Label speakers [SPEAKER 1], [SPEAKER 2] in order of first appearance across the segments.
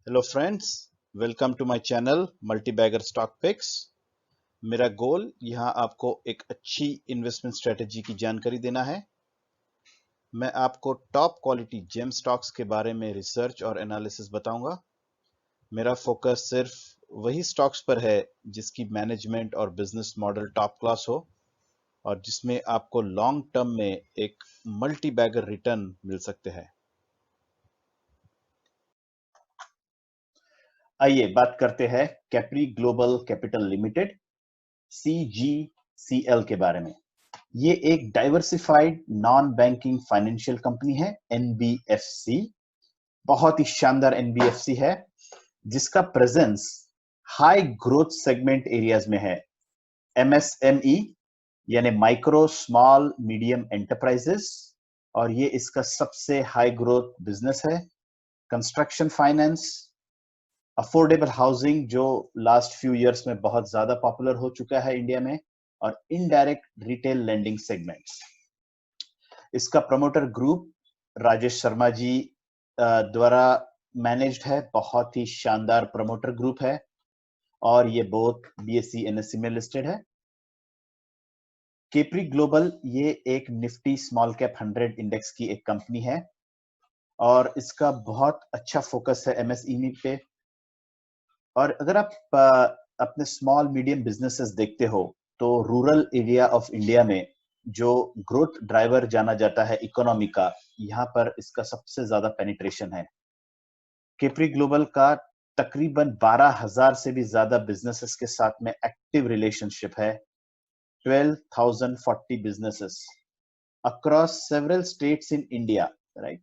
[SPEAKER 1] Hello friends, welcome to my channel multibagger stock picks. मेरा goal यहाँ आपको एक अच्छी इन्वेस्टमेंट स्ट्रेटेजी की जानकारी देना है। मैं आपको टॉप क्वालिटी जेम स्टॉक्स के बारे में रिसर्च और एनालिसिस बताऊंगा। मेरा फोकस सिर्फ वही स्टॉक्स पर है जिसकी मैनेजमेंट और बिजनेस मॉडल टॉप क्लास हो और जिसमें आपको लॉन्ग टर्म में एक मल्टी बैगर रिटर्न मिल सकते हैं। आइए बात करते हैं Capri global capital limited CGCL के बारे में। ये एक diversified non banking financial company है, NBFC। बहुत ही शानदार NBFC है जिसका presence high growth segment areas में है। MSME यानी माइक्रो स्मॉल मीडियम एंटरप्राइजेस, और ये इसका सबसे हाई ग्रोथ बिजनेस है। कंस्ट्रक्शन फाइनेंस, अफोर्डेबल हाउसिंग जो लास्ट फ्यू इयर्स में बहुत ज्यादा पॉपुलर हो चुका है इंडिया में, और इनडायरेक्ट रिटेल लेंडिंग सेगमेंट्स। इसका प्रमोटर ग्रुप राजेश शर्मा जी द्वारा मैनेज्ड है। बहुत ही शानदार प्रमोटर ग्रुप है और ये बोथ BSE NSE में लिस्टेड है। केप्री ग्लोबल ये एक निफ्टी स्मॉल कैप 100 इंडेक्स की एक कंपनी है और इसका बहुत अच्छा फोकस है MSME पे। और अगर आप अपने स्मॉल मीडियम बिजनेसेस देखते हो तो रूरल एरिया ऑफ इंडिया में जो ग्रोथ ड्राइवर जाना जाता है इकोनॉमी का, यहाँ पर इसका सबसे ज्यादा पेनिट्रेशन है। केप्री ग्लोबल का तकरीबन 12,000 से भी ज्यादा बिजनेसेस के साथ में एक्टिव रिलेशनशिप है। 12,040 businesses across several states in India, right.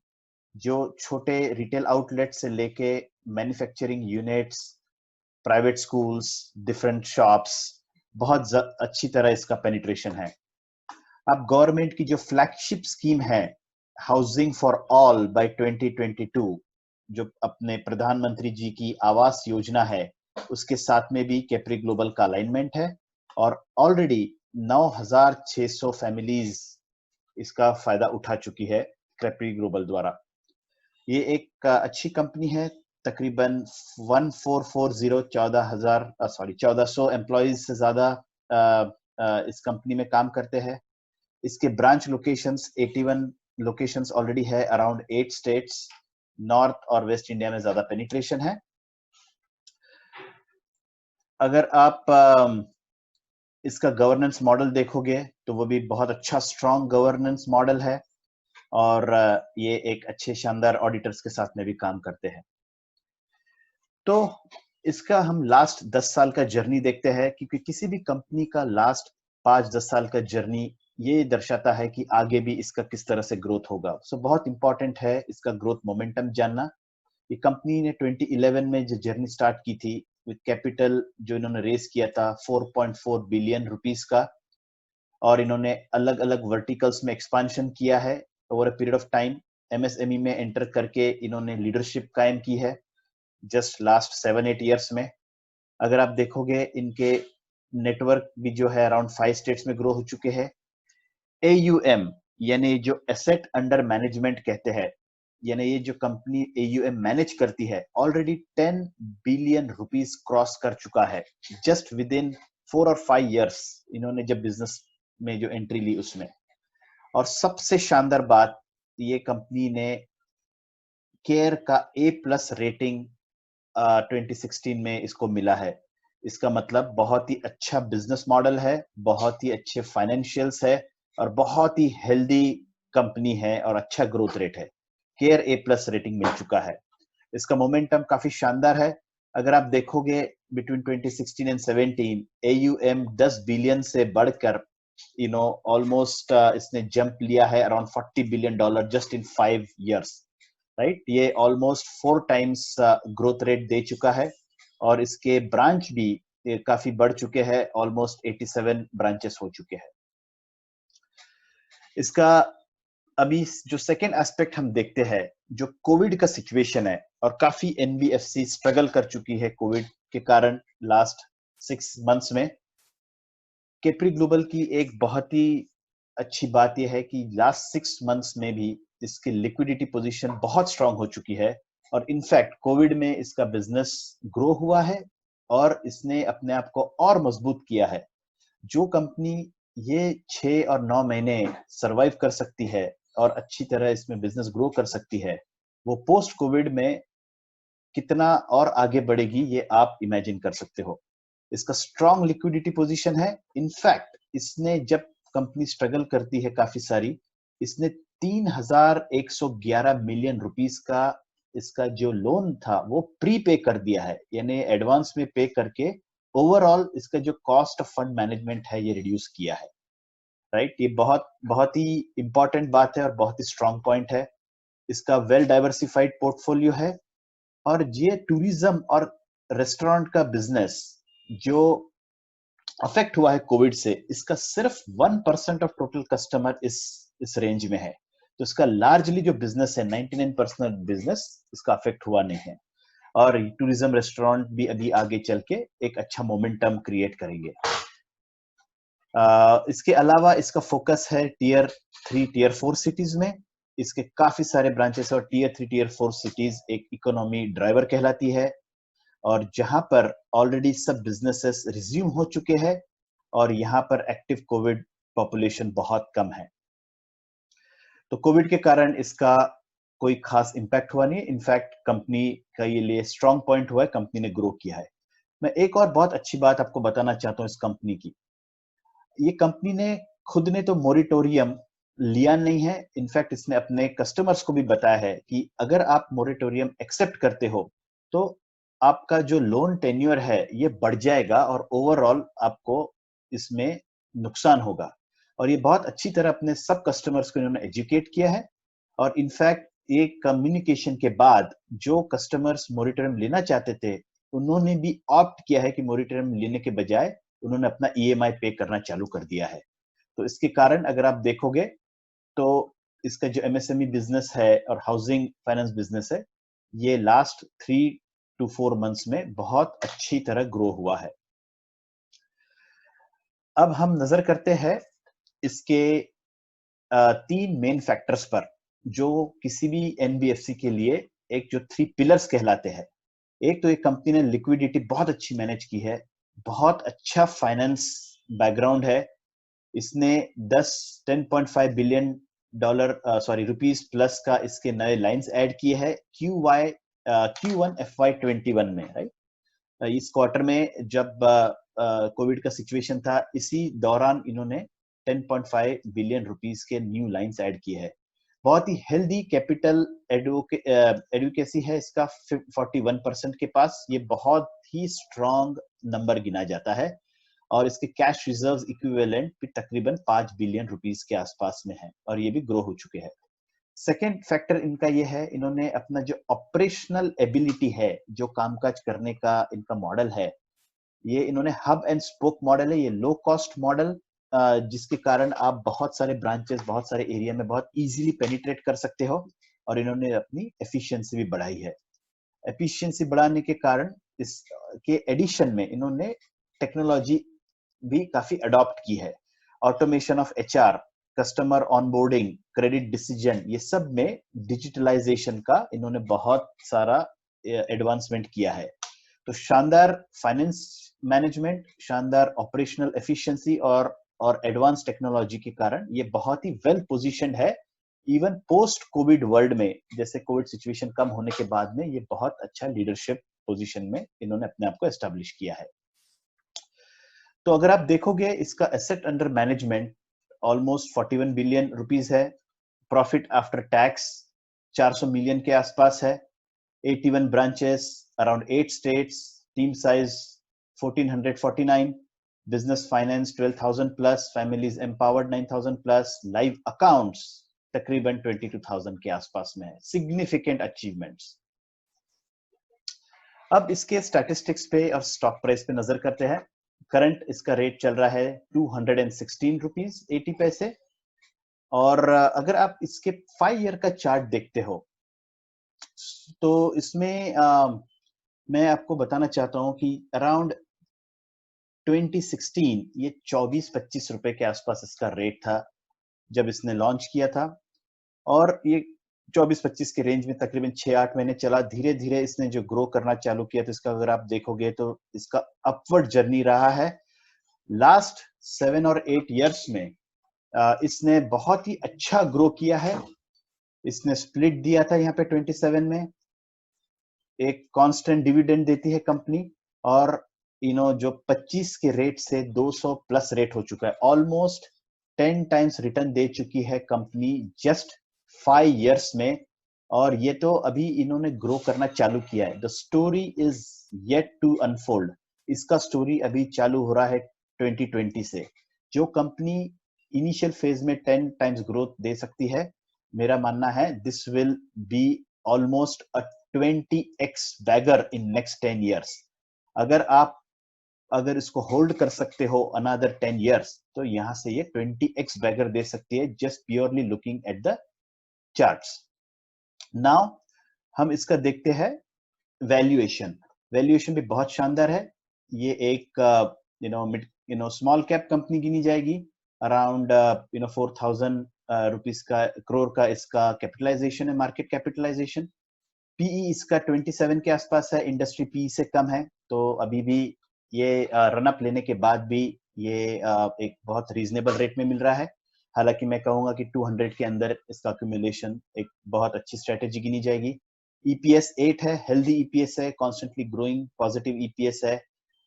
[SPEAKER 1] जो छोटे रिटेल आउटलेट से लेके manufacturing units, private schools, different shops, बहुत अच्छी तरह इसका पेनिट्रेशन है। अब गवर्नमेंट की जो फ्लैगशिप स्कीम है हाउसिंग फॉर ऑल बाय 2022, जो अपने प्रधानमंत्री जी की आवास योजना है, उसके साथ में भी कैप्री ग्लोबल का अलाइनमेंट है और ऑलरेडी 9,600 फैमिलीज इसका फायदा उठा चुकी है कैप्री ग्लोबल द्वारा। ये एक अच्छी कंपनी है। तकरीबन 1440 एम्प्लॉइज से ज्यादा इस कंपनी में काम करते हैं। इसके ब्रांच लोकेशंस 81 लोकेशंस ऑलरेडी है अराउंड 8 स्टेट्स। नॉर्थ और वेस्ट इंडिया में ज्यादा पेनिट्रेशन है। अगर आप इसका गवर्नेंस मॉडल देखोगे तो वो भी बहुत अच्छा स्ट्रॉन्ग गवर्नेंस मॉडल है और ये एक अच्छे शानदार ऑडिटर्स के साथ में भी काम करते हैं। तो इसका हम लास्ट 10 साल का जर्नी देखते हैं, क्योंकि किसी भी कंपनी का लास्ट 5-10 साल का जर्नी ये दर्शाता है कि आगे भी इसका किस तरह से ग्रोथ होगा। सो बहुत इंपॉर्टेंट है इसका ग्रोथ मोमेंटम जानना। ये कंपनी ने 2011 में जो जर्नी स्टार्ट की थी विद कैपिटल जो इन्होंने रेस किया था 4.4 बिलियन रुपीस का, और इन्होंने अलग अलग वर्टिकल्स में एक्सपांशन किया है over a period of time. MSME में एंटर करके इन्होंने लीडरशिप कायम की है जस्ट लास्ट 7-8 ईयर्स में। अगर आप देखोगे इनके नेटवर्क भी जो है अराउंड 5 स्टेट्स में ग्रो हो चुके हैं। AUM यानी जो एसेट अंडर मैनेजमेंट कहते हैं, यानी ये जो कंपनी AUM मैनेज करती है ऑलरेडी 10 बिलियन रुपीस क्रॉस कर चुका है जस्ट विद इन 4 और 5 इयर्स इन्होंने जब बिजनेस में जो एंट्री ली उसमें। और सबसे शानदार बात, ये कंपनी ने केयर का A+ रेटिंग 2016 में इसको मिला है। इसका मतलब बहुत ही अच्छा बिजनेस मॉडल है, बहुत ही अच्छे फाइनेंशियल्स है और बहुत ही हेल्दी कंपनी है और अच्छा ग्रोथ रेट है। केयर A+ रेटिंग मिल चुका है। इसका मोमेंटम काफी शानदार है। अगर आप देखोगे बिटवीन 2016 एंड 17 AUM 10 बिलियन से बढ़कर ऑलमोस्ट इसने जंप लिया है around $40 billion just in 5 years, right. ये ऑलमोस्ट 4 टाइम्स ग्रोथ रेट दे चुका है और इसके ब्रांच भी काफी बढ़ चुके हैं, ऑलमोस्ट 87 ब्रांचेस हो चुके हैं। इसका अभी जो सेकेंड एस्पेक्ट हम देखते हैं, जो कोविड का सिचुएशन है, और काफी NBFC स्ट्रगल कर चुकी है कोविड के कारण लास्ट 6 मंथ्स में। कैप्री ग्लोबल की एक बहुत ही अच्छी बात यह है कि लास्ट 6 मंथ्स में भी इसकी लिक्विडिटी पोजीशन बहुत स्ट्रांग हो चुकी है और इनफैक्ट कोविड में इसका बिजनेस ग्रो हुआ है और इसने अपने आप को और मजबूत किया है। जो कंपनी ये 6 और 9 महीने सरवाइव कर सकती है और अच्छी तरह इसमें बिजनेस ग्रो कर सकती है, वो पोस्ट कोविड में कितना और आगे बढ़ेगी ये आप इमेजिन कर सकते हो। इसका स्ट्रॉन्ग लिक्विडिटी पोजीशन है। इनफैक्ट इसने जब कंपनी स्ट्रगल करती है काफी सारी, इसने 3,111 मिलियन रुपीस का इसका जो लोन था वो प्री पे कर दिया है, यानी एडवांस में पे करके ओवरऑल इसका जो कॉस्ट ऑफ फंड मैनेजमेंट है ये रिड्यूस किया है। राइट, ये बहुत बहुत ही इंपॉर्टेंट बात है और बहुत ही स्ट्रॉन्ग पॉइंट है। इसका वेल डाइवर्सिफाइड पोर्टफोलियो है और ये टूरिज्म और रेस्टोरेंट का बिजनेस जो अफेक्ट हुआ है कोविड से, इसका सिर्फ 1% ऑफ टोटल कस्टमर इस रेंज में है। तो इसका लार्जली जो बिजनेस है 99% बिजनेस इसका अफेक्ट हुआ नहीं है और टूरिज्म रेस्टोरेंट भी अभी आगे चल के एक अच्छा मोमेंटम क्रिएट करेंगे। इसके अलावा इसका फोकस है टियर 3 टियर 4 सिटीज में। इसके काफी सारे ब्रांचेस और टियर 3 टियर 4 सिटीज एक इकोनॉमी ड्राइवर कहलाती है और जहां पर ऑलरेडी सब बिजनेसेस रिज्यूम हो चुके हैं और यहाँ पर एक्टिव कोविड पॉपुलेशन बहुत कम है। तो कोविड के कारण इसका कोई खास इंपैक्ट हुआ नहीं, इनफैक्ट कंपनी का ये लिए स्ट्रॉन्ग पॉइंट हुआ है, कंपनी ने ग्रो किया है। मैं एक और बहुत अच्छी बात आपको बताना चाहता हूँ इस कंपनी की। ये कंपनी ने खुद ने तो मोरिटोरियम लिया नहीं है, इनफैक्ट इसने अपने कस्टमर्स को भी बताया है कि अगर आप मोरिटोरियम एक्सेप्ट करते हो तो आपका जो लोन टेन्योर है ये बढ़ जाएगा और ओवरऑल आपको इसमें नुकसान होगा। और ये बहुत अच्छी तरह अपने सब कस्टमर्स को इन्होंने एजुकेट किया है और इनफैक्ट एक कम्युनिकेशन के बाद जो कस्टमर्स मोरिटोरियम लेना चाहते थे उन्होंने भी ऑप्ट किया है कि मोरिटोरियम लेने के बजाय उन्होंने अपना ईएमआई पे करना चालू कर दिया है। तो इसके कारण अगर आप देखोगे तो इसका जो एमएसएमई बिजनेस है और हाउसिंग फाइनेंस बिजनेस है ये लास्ट 3 to 4 मंथ्स में बहुत अच्छी तरह ग्रो हुआ है। अब हम नजर करते हैं इसके 3 मेन फैक्टर्स पर जो किसी भी एनबीएफसी के लिए एक जो 3 पिलर्स कहलाते हैं। एक तो एक कंपनी ने लिक्विडिटी बहुत अच्छी मैनेज की है, बहुत अच्छा फाइनेंस बैकग्राउंड है। इसने 10.5 बिलियन डॉलर रुपीस प्लस का इसके नए लाइंस ऐड किए हैं Q1 FY21 में। राइट, इस क्वार्टर में जब कोविड का सिचुएशन था इसी दौरान इन्होंने 10.5 बिलियन रुपीस के न्यू लाइंस ऐड किए हैं। बहुत ही हेल्दी कैपिटल एडुकेसी है इसका 41% के पास, ये बहुत ही स्ट्रॉन्ग नंबर गिना जाता है और इसके कैश रिजर्व्स इक्विवेलेंट भी तकरीबन 5 बिलियन रुपीस के आसपास में है और ये भी ग्रो हो चुके हैं। सेकेंड फैक्टर इनका ये है, इन्होंने अपना जो ऑपरेशनल एबिलिटी है, जो कामकाज करने का इनका मॉडल है, ये इन्होंने हब एंड स्पोक मॉडल है, ये लो कॉस्ट मॉडल जिसके कारण आप बहुत सारे ब्रांचेस बहुत सारे एरिया में बहुत इजीली पेनिट्रेट कर सकते हो और इन्होंने अपनी एफिशिएंसी भी बढ़ाई है। एफिशिएंसी बढ़ाने के कारण इसके एडिशन में इन्होंने टेक्नोलॉजी भी काफी अडॉप्ट की है। Automation of HR, customer onboarding, credit decision, ये सब में डिजिटलाइजेशन का इन्होंने बहुत सारा एडवांसमेंट किया है। तो शानदार फाइनेंस मैनेजमेंट, शानदार ऑपरेशनल एफिशिएंसी और एडवांस टेक्नोलॉजी के कारण ये बहुत ही वेल पोजीशनड है इवन पोस्ट कोविड वर्ल्ड में। जैसे कोविड सिचुएशन कम होने के बाद में ये बहुत अच्छा लीडरशिप पोजीशन में इन्होंने अपने आप को एस्टेब्लिश किया है। तो अगर आप देखोगे इसका asset under management almost 41 billion rupees है, प्रॉफिट आफ्टर टैक्स 400 मिलियन के आसपास है, 81 branches, around 8 states, team size 1449, business finance 12,000 plus, families empowered 9,000 plus, live accounts तकरीबन 22,000 के आसपास में है। Significant achievements. अब इसके स्टैटिस्टिक्स पे और स्टॉक प्राइस पे नजर करते हैं। करंट इसका रेट चल रहा है 216 रुपीज 80 पैसे और अगर आप इसके 5 ईयर का चार्ट देखते हो तो इसमें मैं आपको बताना चाहता हूं कि अराउंड 2016 ये 24-25 रुपए के आसपास इसका रेट था जब इसने लॉन्च किया था और ये 24-25 के रेंज में तकरीबन 6-8 महीने चला। धीरे धीरे इसने जो ग्रो करना चालू किया, तो इसका अगर आप देखोगे तो इसका अपवर्ड जर्नी रहा है। लास्ट 7 और 8 ईयर्स में इसने बहुत ही अच्छा ग्रो किया है। इसने स्प्लिट दिया था यहाँ पे 27 में, एक कांस्टेंट डिविडेंड देती है कंपनी, और जो 25 के रेट से 200 प्लस रेट हो चुका है। ऑलमोस्ट 10 टाइम्स रिटर्न दे चुकी है कंपनी जस्ट 5 इयर्स में, और ये तो अभी इन्होंने ग्रो करना चालू किया है। The story is yet to unfold. इसका स्टोरी अभी चालू हो रहा है 2020 से। जो कंपनी इनिशियल फेज में 10 टाइम्स ग्रोथ दे सकती है, मेरा मानना है this will be almost a 20x bagger in next 10 years. अगर इसको होल्ड कर सकते हो अनदर 10 इयर्स, तो यहां से ये 20x बैगर दे सकती है, just purely looking at the charts. Now हम इसका देखते हैं वैल्यूएशन। वैल्यूएशन भी बहुत शानदार है। ये एक स्मॉल कैप कंपनी गिनी जाएगी। अराउंड 4000 रुपीस का करोड़ का इसका कैपिटलाइजेशन है, मार्केट कैपिटलाइजेशन। पीई इसका 27 के आसपास है, इंडस्ट्री पीई से कम है। तो अभी भी ये रन अप लेने के बाद भी ये एक बहुत रीजनेबल रेट में मिल रहा है। हालांकि मैं कहूंगा कि 200 के अंदर इसका अक्यूमुलेशन एक बहुत अच्छी स्ट्रेटेजी गिनी जाएगी। ईपीएस 8 है, हेल्दी ईपीएस है, कॉन्स्टेंटली ग्रोइंग पॉजिटिव ईपीएस है,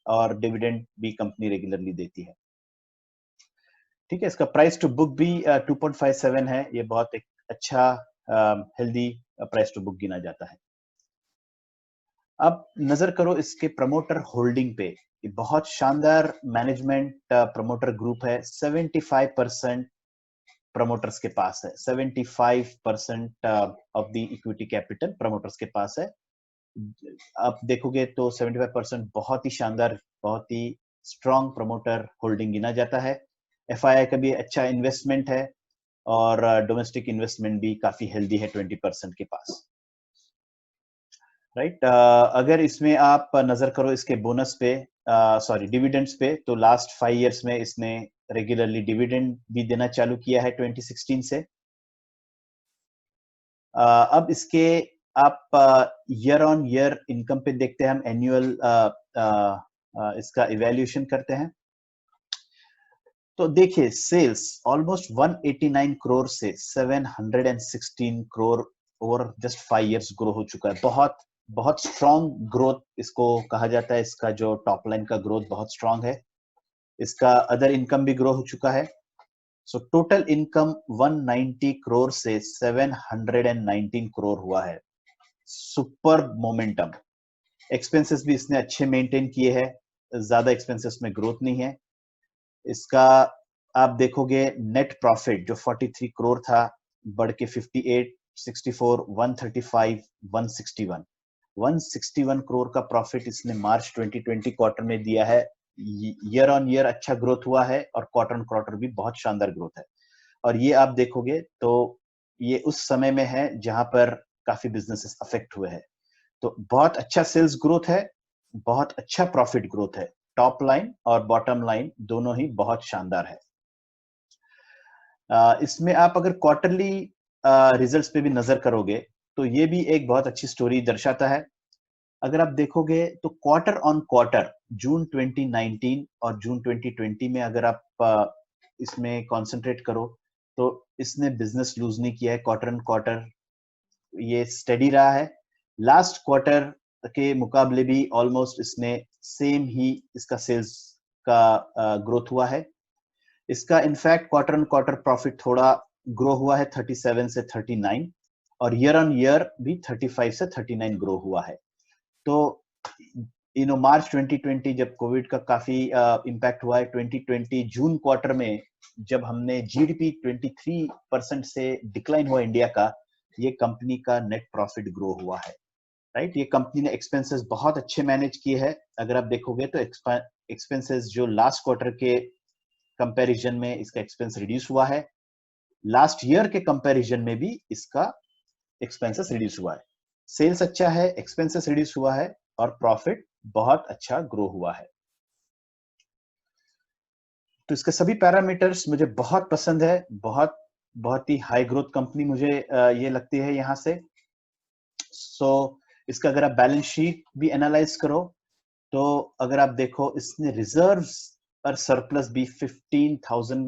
[SPEAKER 1] और डिविडेंड भी कंपनी रेगुलरली देती है। ठीक है, इसका प्राइस टू बुक भी 2.57 है। ये बहुत एक अच्छा हेल्दी प्राइस टू बुक गिना जाता है। अब नजर करो इसके प्रमोटर होल्डिंग पे। ये बहुत शानदार मैनेजमेंट प्रमोटर ग्रुप है। 75% प्रमोटर्स के पास है। 75% of the equity capital promoters के पास है। आप देखोगे तो 75% बहुत ही शानदार, बहुत ही स्ट्रॉन्ग प्रमोटर होल्डिंग गिना जाता है। एफआईआई का भी अच्छा इन्वेस्टमेंट है, और डोमेस्टिक इन्वेस्टमेंट भी काफी हेल्दी है 20% के पास। राइट अगर इसमें आप नजर करो इसके बोनस पे, सॉरी डिविडेंड्स पे, तो लास्ट 5 इयर्स में इसने रेगुलरली डिविडेंड भी देना चालू किया है 2016 से। अब इसके आप ईयर ऑन ईयर इनकम पे देखते हैं हम, एनुअल इसका इवैल्यूएशन करते हैं। तो देखिए सेल्स ऑलमोस्ट 189 करोड़ से 716 crore over just 5 years grow हो चुका है। बहुत बहुत स्ट्रॉन्ग ग्रोथ इसको कहा जाता है। इसका जो टॉप लाइन का ग्रोथ बहुत स्ट्रॉन्ग है। इसका अदर इनकम भी ग्रो हो चुका है। सो टोटल इनकम 190 करोड़ से 719 करोड़ हुआ है। Super momentum. एक्सपेंसेस भी इसने अच्छे मेंटेन किए हैं, ज्यादा एक्सपेंसेस में ग्रोथ नहीं है। इसका आप देखोगे नेट प्रॉफिट जो 43 करोड़ था, बढ़ के 58, 64, 135, 161 161 करोड़ का प्रॉफिट इसने मार्च 2020 क्वार्टर में दिया है। ईयर ऑन ईयर अच्छा ग्रोथ हुआ है, और क्वार्टर ऑन क्वार्टर भी बहुत शानदार ग्रोथ है। और ये आप देखोगे तो ये उस समय में है जहां पर काफी बिजनेसेस अफेक्ट हुए हैं। तो बहुत अच्छा सेल्स ग्रोथ है, बहुत अच्छा प्रॉफिट ग्रोथ है। टॉप लाइन और बॉटम लाइन दोनों ही बहुत शानदार है। इसमें आप अगर क्वार्टरली रिजल्ट्स पे भी नजर करोगे, तो ये भी एक बहुत अच्छी स्टोरी दर्शाता है। अगर आप देखोगे तो क्वार्टर ऑन क्वार्टर जून 2019 और जून 2020 में अगर आप इसमें कंसंट्रेट करो, तो इसने बिजनेस लूज नहीं किया है। क्वार्टर ऑन क्वार्टर ये स्टेडी रहा है। लास्ट क्वार्टर के मुकाबले भी ऑलमोस्ट इसने सेम ही इसका सेल्स का ग्रोथ हुआ है। इसका in fact quarter on quarter profit थोड़ा ग्रो हुआ है 37 से 39, और ईयर ऑन ईयर भी 35 से 39 ग्रो हुआ है। तो मार्च 2020 जब कोविड का काफी इम्पैक्ट हुआ है, 2020 जून क्वार्टर में जब हमने जीडीपी 23% से डिक्लाइन हुआ इंडिया का, ये कंपनी का नेट प्रॉफिट ग्रो हुआ है। राइट, ये कंपनी ने एक्सपेंसेस बहुत अच्छे मैनेज किए हैं। अगर आप देखोगे तो एक्सपेंसेस जो लास्ट क्वार्टर के कंपैरिजन में इसका एक्सपेंस रिड्यूस हुआ है, लास्ट ईयर के कंपैरिजन में भी इसका एक्सपेंसेस रिड्यूस हुआ है। सेल्स अच्छा है, एक्सपेंसेस रिड्यूस हुआ है, और प्रॉफिट बहुत अच्छा ग्रो हुआ है। तो इसके सभी पैरामीटर्स मुझे बहुत पसंद है, बहुत बहुत ही हाई ग्रोथ कंपनी मुझे ये लगती है यहाँ से। सो इसका अगर आप बैलेंस शीट भी एनालाइज करो तो अगर आप देखो इसने रिजर्व्स और सरप्लस भी 15,000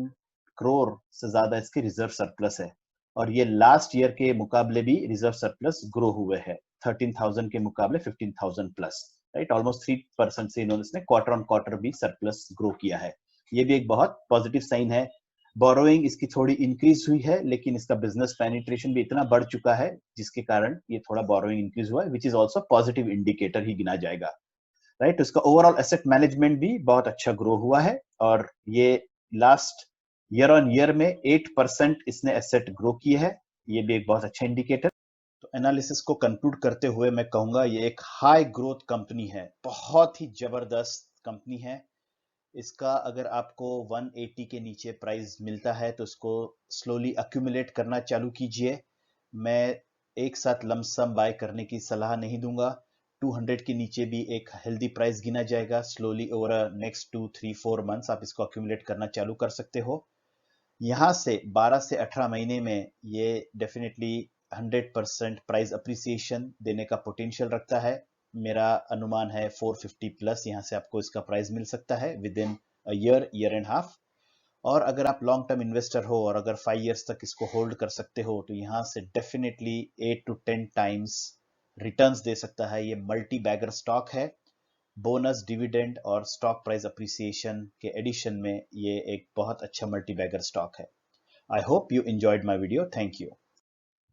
[SPEAKER 1] करोड़ से ज्यादा इसके रिजर्व सरप्लस है, और ये लास्ट ईयर के मुकाबले भी रिजर्व सरप्लस ग्रो हुए हैं 13,000 के मुकाबले 15,000 प्लस, राइट। ऑलमोस्ट 3% से इन्होंने क्वार्टर ऑन क्वार्टर भी सरप्लस ग्रो किया है। ये भी एक बहुत पॉजिटिव साइन है। बोरोइंग इसकी थोड़ी इंक्रीज हुई है, लेकिन इसका बिजनेस पेनिट्रेशन भी इतना बढ़ चुका है जिसके कारण ये थोड़ा बोरोइंग इंक्रीज हुआ है, which is also positive indicator ही गिना जाएगा, राइट। उसका ओवरऑल एसेट मैनेजमेंट भी बहुत अच्छा ग्रो हुआ है, और ये लास्ट ईयर ऑन ईयर में 8% इसने एसेट ग्रो किए है। ये भी एक बहुत अच्छा इंडिकेटर। तो एनालिसिस को कंक्लूड करते हुए मैं कहूंगा ये एक हाई ग्रोथ कंपनी है, बहुत ही जबरदस्त कंपनी है। इसका अगर आपको 180 के नीचे प्राइस मिलता है तो इसको स्लोली अक्यूमुलेट करना चालू कीजिए। मैं एक साथ लमसम बाय करने की सलाह नहीं दूंगा। 200 के नीचे भी एक हेल्दी प्राइस गिना जाएगा। स्लोली ओवर नेक्स्ट 2-3-4 मंथ्स आप इसको अक्यूमुलेट करना चालू कर सकते हो। यहाँ से 12 से 18 महीने में ये डेफिनेटली 100% प्राइस अप्रिसिएशन देने का पोटेंशियल रखता है। मेरा अनुमान है 450 प्लस यहाँ से आपको इसका प्राइस मिल सकता है with in year and half. और अगर आप लॉन्ग टर्म इन्वेस्टर हो और अगर 5 इयर्स तक इसको होल्ड कर सकते हो तो यहाँ से डेफिनेटली 8 to 10 टाइम्स रिटर्न्स दे सकता है। ये मल्टी बैगर स्टॉक है। बोनस, डिविडेंड और स्टॉक प्राइस अप्रिसिएशन के एडिशन में ये एक बहुत अच्छा मल्टी बैगर स्टॉक है। I hope you enjoyed my video. Thank you.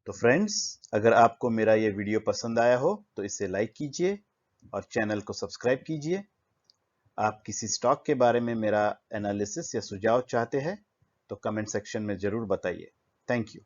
[SPEAKER 1] तो फ्रेंड्स, अगर आपको मेरा ये वीडियो पसंद आया हो तो इसे लाइक कीजिए और चैनल को सब्सक्राइब कीजिए। आप किसी स्टॉक के बारे में मेरा एनालिसिस या सुझाव चाहते हैं तो कमेंट सेक्शन में जरूर बताइए। Thank you.